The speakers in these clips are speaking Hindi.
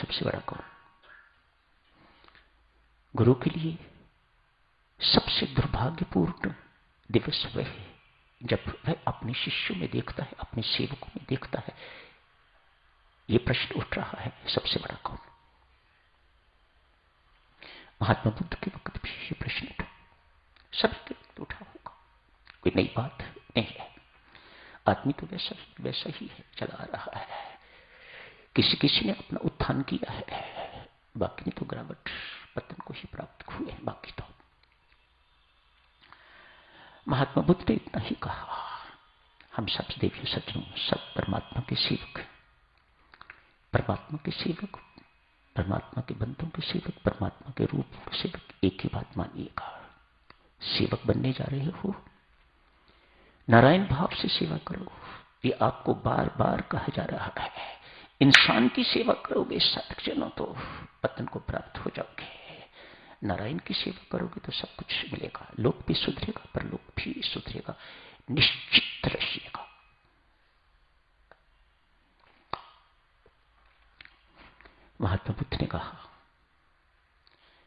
सबसे बड़ा कौन? गुरु के लिए सबसे दुर्भाग्यपूर्ण दिवस वह है जब वह अपने शिष्यों में देखता है, अपने सेवकों में देखता है, ये प्रश्न उठ रहा है, सबसे बड़ा कौन? महात्मा बुद्ध के वक्त भी ये प्रश्न उठा, सभी के वक्त उठा होगा, कोई नई बात नहीं है। आदमी तो वैसा ही है, चला रहा है। किसी किसी ने अपना उत्थान किया है, बाकी ने तो गिरावट पतन को ही प्राप्त हुए हैं। बाकी तो महात्मा बुद्ध ने इतना ही कहा, हम सब देवी सज्जनों, सब परमात्मा के सेवक, परमात्मा के सेवक, परमात्मा के बंधुओं के सेवक, परमात्मा के रूप के सेवक। एक ही बात मानिएगा, सेवक बनने जा रहे हो, नारायण भाव से सेवा करो। ये आपको बार बार कहा जा रहा है। इंसान की सेवा करोगे साधक जनों तो पतन को प्राप्त हो जाओगे, नारायण की सेवा करोगे तो सब कुछ मिलेगा, लोक भी सुधरेगा, परलोक भी सुधरेगा, निश्चित रहिएगा। महात्मा बुद्ध ने कहा,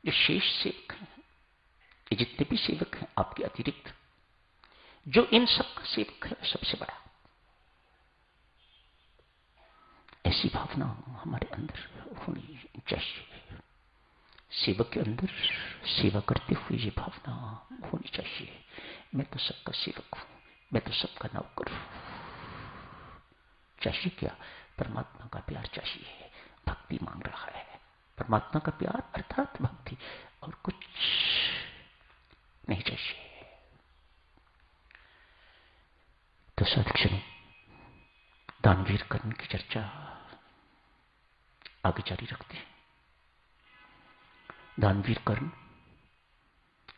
जो शेष सेवक हैं, ये जितने भी सेवक हैं आपके अतिरिक्त, जो इन सबका सेवक है सबसे बड़ा। ऐसी भावना हमारे अंदर होनी चाहिए, सेवक के अंदर सेवा करते हुए ये भावना होनी चाहिए, मैं तो सबका सेवक हूं, मैं तो सबका नौकर हूं। चाहिए क्या? परमात्मा का प्यार चाहिए, भक्ति मांग रहा है। परमात्मा का प्यार अर्थात भक्ति, और कुछ नहीं चाहिए। तो साधक दानवीर कर्ण की चर्चा आगे जारी रखते हैं। दानवीर कर्ण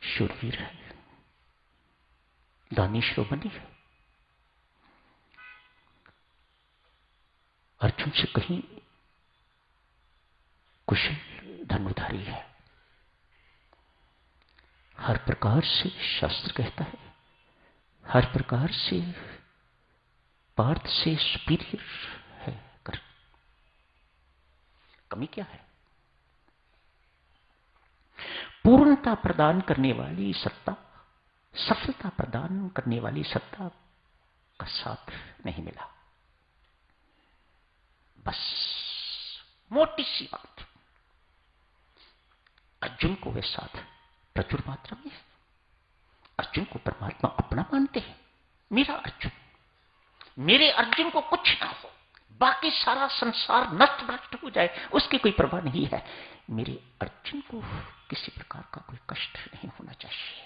शूरवीर है, दानी शिरोमणि है, अर्जुन से कहीं कुशल धनुर्धारी है। हर प्रकार से शास्त्र कहता है, हर प्रकार से पार्थ से सुपीरियर है कर्ण। कमी क्या है? पूर्णता प्रदान करने वाली सत्ता, सफलता प्रदान करने वाली सत्ता का साथ नहीं मिला। बस मोटी सी बात। अर्जुन को वे साथ प्रचुर मात्रा में है। अर्जुन को परमात्मा अपना मानते हैं। मेरा अर्जुन, मेरे अर्जुन को कुछ ना हो, बाकी सारा संसार नष्ट भ्रष्ट हो जाए, उसकी कोई परवाह नहीं है। मेरे अर्जुन को किसी प्रकार का कोई कष्ट नहीं होना चाहिए।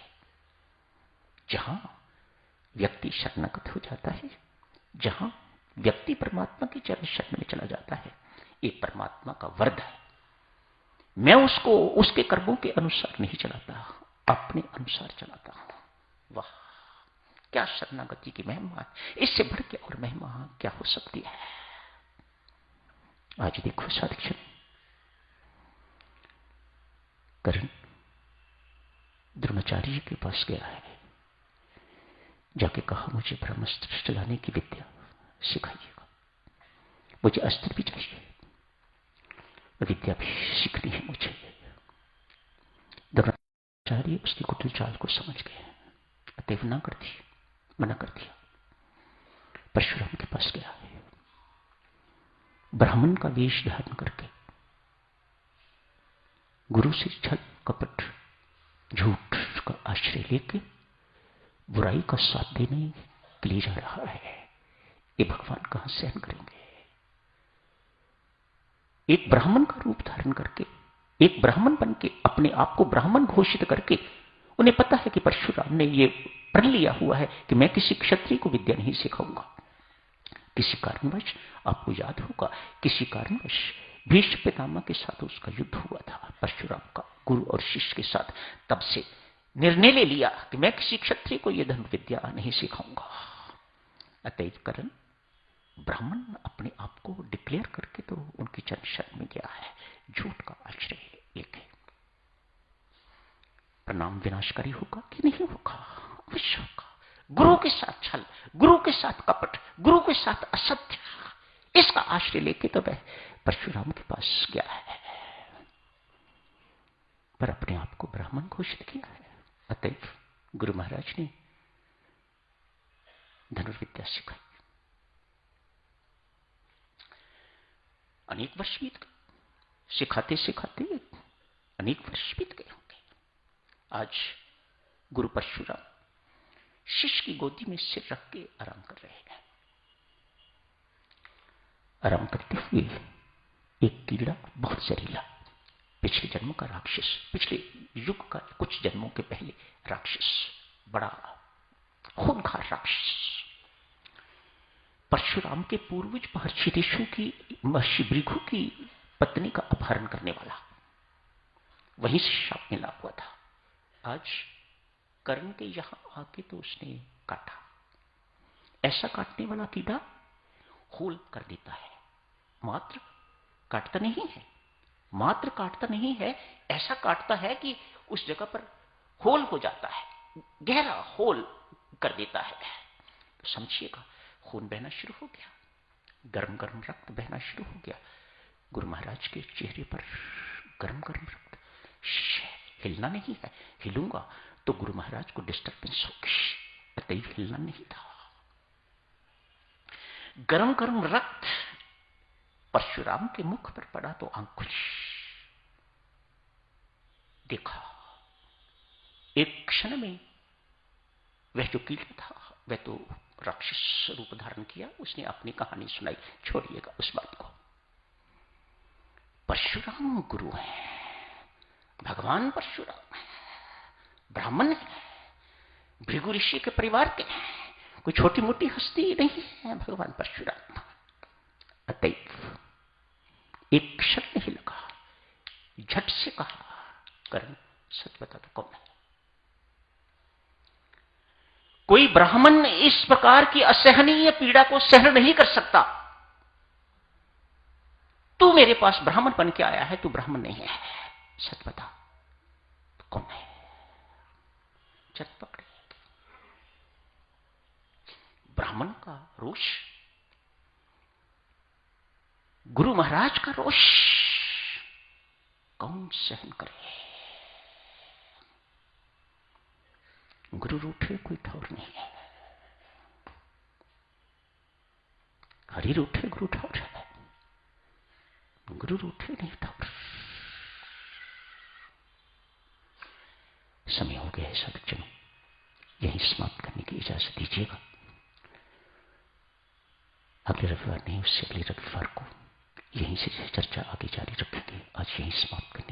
जहां व्यक्ति शरणागत हो जाता है, जहां व्यक्ति परमात्मा की चरण शरण में चला जाता है, ये परमात्मा का वरद है। मैं उसको उसके कर्मों के अनुसार नहीं चलाता, अपने अनुसार चलाता हूं। वाह, क्या शरणागति की महिमा! इससे बढ़ के और महिमा क्या हो सकती है? आज देखो साधक, कर्ण द्रोणाचार्य के पास गया है, जाके कहा मुझे ब्रह्मास्त्र चलाने की विद्या सिखाइएगा, मुझे अस्त्र भी चाहिए, विद्या भी सीखनी है मुझे। द्रोणाचार्य उसकी कुटिल चाल को समझ गए, अतएव ना कर दी, मना कर दिया। परशुराम के पास गया है, ब्राह्मण का वेश धारण करके गुरु से छल कपट झूठ का आश्रय लेके बुराई का साथ देने के लिए जा रहा है। ये भगवान कहां सहन करेंगे? एक ब्राह्मण का रूप धारण करके, एक ब्राह्मण बन के, अपने आप को ब्राह्मण घोषित करके, उन्हें पता है कि परशुराम ने ये प्रण लिया हुआ है कि मैं किसी क्षत्रिय को विद्या नहीं सिखाऊंगा। किसी कारणवश, आपको याद होगा, किसी कारणवश भीष्म पितामह के साथ उसका युद्ध हुआ था परशुराम का, गुरु और शिष्य के साथ। तब से निर्णय ले लिया कि मैं किसी क्षत्रिय को यह धनुर्विद्या विद्या नहीं सिखाऊंगा। अतएव कर्ण ब्राह्मण अपने आप को डिक्लेयर करके तो उनकी चरण शरण में गया है, झूठ का आश्रय लेके। प्रणाम विनाशकारी होगा कि नहीं होगा? अवश्य होगा। गुरु के साथ छल, गुरु के साथ कपट, गुरु के साथ असत्य, इसका आश्रय लेके तो वह परशुराम के पास गया है, पर अपने आप को ब्राह्मण घोषित किया है। अतएव गुरु महाराज ने धनुर्विद्या सिखाई। अनेक वर्ष बीत गए, सिखाते सिखाते अनेक वर्ष बीत गए होंगे। आज गुरु परशुराम शिष्य की गोदी में सिर रख के आराम कर रहे हैं। आराम करते हुए एक कीड़ा, बहुत जहरीला, पिछले जन्मों का राक्षस, पिछले युग का कुछ जन्मों के पहले राक्षस, बड़ा खूंखार राक्षस, परशुराम के पूर्वज महर्षि ऋषु की, महर्षि भृगु की पत्नी का अपहरण करने वाला, वहीं से शाप मिला हुआ था। आज कर्ण के यहां आके तो उसने काटा। ऐसा काटने वाला कीड़ा होल कर देता है, मात्र काटता नहीं है, मात्र काटता नहीं है, ऐसा काटता है कि उस जगह पर होल हो जाता है, गहरा होल कर देता है। तो समझिएगा, खून बहना शुरू हो गया, गर्म गर्म रक्त बहना शुरू हो गया। गुरु महाराज के चेहरे पर गर्म गर्म रक्त, हिलना नहीं है, हिलूंगा तो गुरु महाराज को डिस्टर्बेंस होगी, अतएव हिलना नहीं था। गर्म गर्म रक्त परशुराम के मुख पर पड़ा तो आंख खुली, देखा। एक क्षण में वह जो कीड़ा था वह तो राक्षस रूप धारण किया। उसने अपनी कहानी सुनाई, छोड़िएगा उस बात को। परशुराम गुरु है, भगवान परशुराम है, ब्राह्मण है, भृगु ऋषि के परिवार के हैं, कोई छोटी मोटी हस्ती नहीं है भगवान परशुराम। अतएव एक क्षण नहीं लगा, झट से कहा, कर्ण सच बता तो कौन है? कोई ब्राह्मण इस प्रकार की असहनीय पीड़ा को सहन नहीं कर सकता। तू मेरे पास ब्राह्मण बन के आया है, तू ब्राह्मण नहीं है, सच बता तो कौन है? झट पकड़े। ब्राह्मण का रोष, गुरु महाराज का रोष कौन सहन करे? गुरु रूठे कोई ठौर नहीं है, हरि रूठे गुरु ठौर है, गुरु रूठे नहीं ठौर। समय हो गया है सज्जनों, यही समाप्त करने की इजाजत दीजिएगा। अगले रविवार नहीं, उससे अगले रविवार को यहीं से चर्चा आगे जारी रखेंगे। आज यहीं समाप्त करने